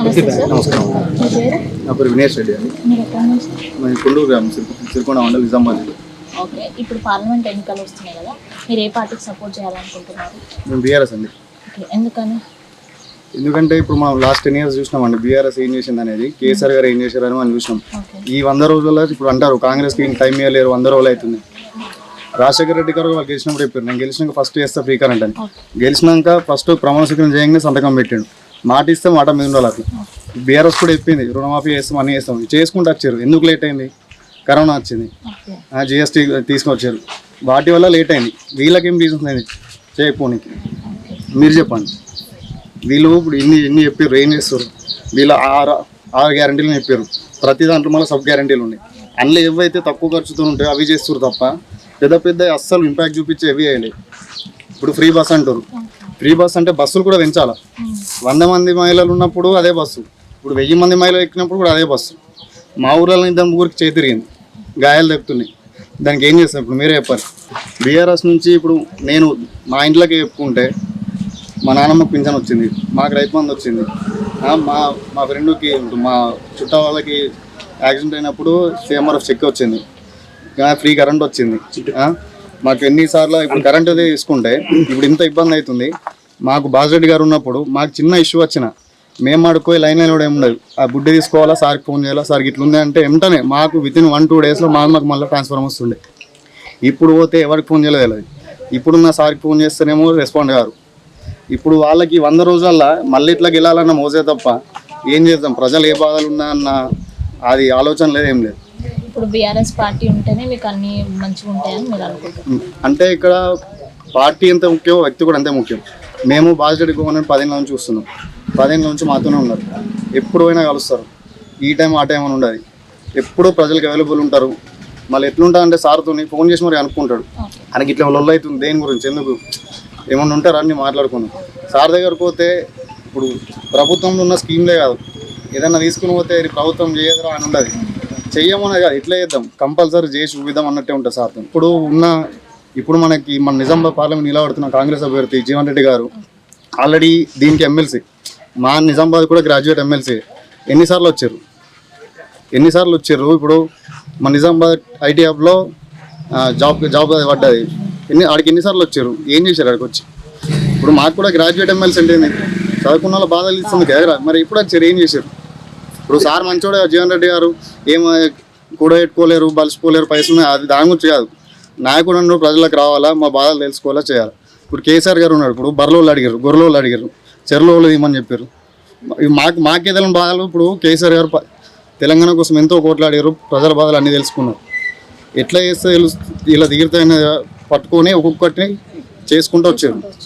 నమస్కారం. నా పేరు వినేష్ రెడ్డి అని. మేము కొండూరు గ్రామం సిరికొండ మండలం నిజామాబాద్ జిల్లా. ఓకే, ఇప్పుడు పార్లమెంట్ ఎన్నికలు వస్తున్నాయి కదా, మీరు ఏ పార్టీకి సపోర్ట్ చేయాలనుకుంటున్నారు? మేము బీఆర్ఎస్ అండి. ఎందుకని? ఎందుకంటే ఇప్పుడు మనం లాస్ట్ 10 years చూసినామండి బీఆర్ఎస్ ఏం చేసింది అనేది, కేసీఆర్ గారు ఏం చేశారని మనం చూసినాం. ఈ 100 రోజుల్లో ఇప్పుడు అంటారు కాంగ్రెస్కి టైం ఇవ్వలేరు, 100 రోజులు అవుతుంది. రాజశేఖర రెడ్డి గారు వాళ్ళు గెలిచినప్పుడు చెప్పారు, నేను గెలిచినాక ఫస్ట్ చేస్తా ఫ్రీ కరెంట్ అని. గెలిచినాక ఫస్ట్ ప్రమాణ స్వీకారం చేయగానే సంతకం పెట్టాడు. మాట ఇస్తే మాట మీద ఉండాలి. అట్లా బీఆర్ఎస్ కూడా చెప్పింది రుణమాఫీ చేస్తాం అన్నీ చేస్తాం, చేసుకుంటూ వచ్చారు. ఎందుకు లేట్ అయింది? కరోనా వచ్చింది, జిఎస్టీ తీసుకొచ్చారు, వాటి వల్ల లేట్ అయింది. వీళ్ళకేం రీజన్స్ అయింది చేయకపోనికి? మీరు చెప్పండి. వీళ్ళు ఇప్పుడు ఇన్ని చెప్పారు, ఏం చేస్తారు? వీళ్ళు ఆరు గ్యారంటీలు చెప్పారు, ప్రతి దాంట్లో మళ్ళీ సబ్ గ్యారంటీలు ఉన్నాయి. అందులో ఏవైతే తక్కువ ఖర్చుతో ఉంటాయో అవి చేస్తారు తప్ప పెద్ద పెద్ద అస్సలు ఇంపాక్ట్ చూపించి ఏవి వేయలేదు. ఇప్పుడు ఫ్రీ బస్ అంటారు, ఫ్రీ బస్ అంటే బస్సులు కూడా పెంచాలా. 100 మంది మహిళలు ఉన్నప్పుడు అదే బస్సు, ఇప్పుడు 1000 మంది మహిళలు ఎక్కినప్పుడు కూడా అదే బస్సు. మా ఊళ్ళో ఇద్దరు ముగ్గురికి చేయి తిరిగింది, గాయాలు తెప్పుతున్నాయి. దానికి ఏం చేస్తాం? ఇప్పుడు మీరే చెప్పారు. బీఆర్ఎస్ నుంచి ఇప్పుడు నేను మా ఇంట్లోకి చెప్పుకుంటే మా నాన్నమ్మకి పింఛన్ వచ్చింది, మాకు రైతు బంధు వచ్చింది, మా ఫ్రెండ్కి మా చుట్టా వాళ్ళకి యాక్సిడెంట్ అయినప్పుడు CMRF చెక్ వచ్చింది, ఫ్రీ కరెంట్ వచ్చింది. మాకు ఎన్నిసార్లు ఇప్పుడు కరెంట్ అదే తీసుకుంటే ఇప్పుడు ఇంత ఇబ్బంది అవుతుంది. మాకు బాజిరెడ్డి గారు ఉన్నప్పుడు మాకు చిన్న ఇష్యూ వచ్చిన మేము ఆడుకోయి లైన్ కూడా ఏమి ఉండదు. ఆ బుడ్డి తీసుకోవాలా, సార్కి ఫోన్ చేయాలా, సార్కి ఇట్లా ఉంది అంటే వెంటనే మాకు వితిన్ 1-2 daysలో మాకు మళ్ళీ ట్రాన్స్ఫర్ వస్తుండే. ఇప్పుడు పోతే ఎవరికి ఫోన్ చేయలేదు. ఇప్పుడున్న సార్కి ఫోన్ చేస్తేనేమో రెస్పాండ్ గారు. ఇప్పుడు వాళ్ళకి 100 రోజుల్లో మళ్ళీ ఇట్లా గెలాలన్న మోసే తప్ప ఏం చేద్దాం? ప్రజలు ఏ బాధలు ఉన్నా అన్న అది ఆలోచన లేదు, ఏం లేదు. ఇప్పుడు బీఆర్ఎస్ పార్టీ ఉంటేనే మీకు అన్ని మంచిగా ఉంటాయని మీరు అనుకుంటున్నారు? అంటే ఇక్కడ పార్టీ ఎంత ముఖ్యం, వ్యక్తి కూడా అంతే ముఖ్యం. మేము బాజిరెడ్డి గవర్నమెంట్ 10 ఏళ్ళ నుంచి చూస్తున్నాం, 10 ఏళ్ళ నుంచి మాతోనే ఉన్నారు. ఎప్పుడు పోయినా కలుస్తారు, ఈ టైం ఆ టైం అని ఉండదు. ఎప్పుడు ప్రజలకు అవైలబుల్ ఉంటారు. మళ్ళీ ఎట్లుంటారంటే సార్తో ఫోన్ చేసి మరి అనుకుంటాడు, ఆయనకి ఇట్లా లొల్లు అవుతుంది దేని గురించి, ఎందుకు ఏమన్నా ఉంటారు అన్నీ మాట్లాడుకున్నాం. సార్ దగ్గరకు పోతే ఇప్పుడు ప్రభుత్వంలో ఉన్న స్కీమ్లే కాదు, ఏదన్నా తీసుకుని పోతే ప్రభుత్వం చేయదురా అని ఉండదు. చెయ్యమనే కాదు, ఎట్లా చేద్దాం కంపల్సరీ చేసి చూపిద్దాం అన్నట్టే ఉంటుంది సార్తో. ఇప్పుడు మనకి మన నిజామాబాద్ పార్లమెంట్ నిలబడుతున్న కాంగ్రెస్ అభ్యర్థి జీవన్ రెడ్డి గారు ఆల్రెడీ దీనికి ఎమ్మెల్సీ, మా నిజామాబాద్ కూడా గ్రాడ్యుయేట్ ఎమ్మెల్సీ. ఎన్నిసార్లు వచ్చారు? ఇప్పుడు మన నిజామాబాద్ ఐటీ హబ్లో జాబ్ పడ్డది, ఆడికి ఎన్నిసార్లు వచ్చారు? ఏం చేశారు ఆడికి వచ్చి? ఇప్పుడు మాకు కూడా గ్రాడ్యుయేట్ ఎమ్మెల్సీ అంటే చదువుకున్న వాళ్ళ బాధలు ఇస్తుంది కదా, మరి ఇప్పుడు వచ్చారు ఏం చేశారు? ఇప్పుడు సార్ మంచోడే జీవన్ రెడ్డి గారు, ఏం కూడబెట్టుకోలేరు, బలిసిపోలేరు, పైసలు అది దాని గురించి కాదు. నాయకుడు ప్రజలకు రావాలా, మా బాధలు తెలుసుకోవాలా, చేయాలి. ఇప్పుడు కేసీఆర్ గారు ఉన్నాడు, ఇప్పుడు బర్రెలు అడిగారు, గొర్రెలు అడిగారు, చెరువులు ఇవ్వమని చెప్పారు. మాకేదైనా బాధలు ఇప్పుడు కేసీఆర్ గారు తెలంగాణ కోసం ఎంతో కోట్లాడారు, ప్రజల బాధలు అన్నీ తెలుసుకున్నారు. ఎట్లా చేస్తే ఇలా దిగిరితే పట్టుకొని ఒక్కొక్కటిని చేసుకుంటూ వచ్చారు.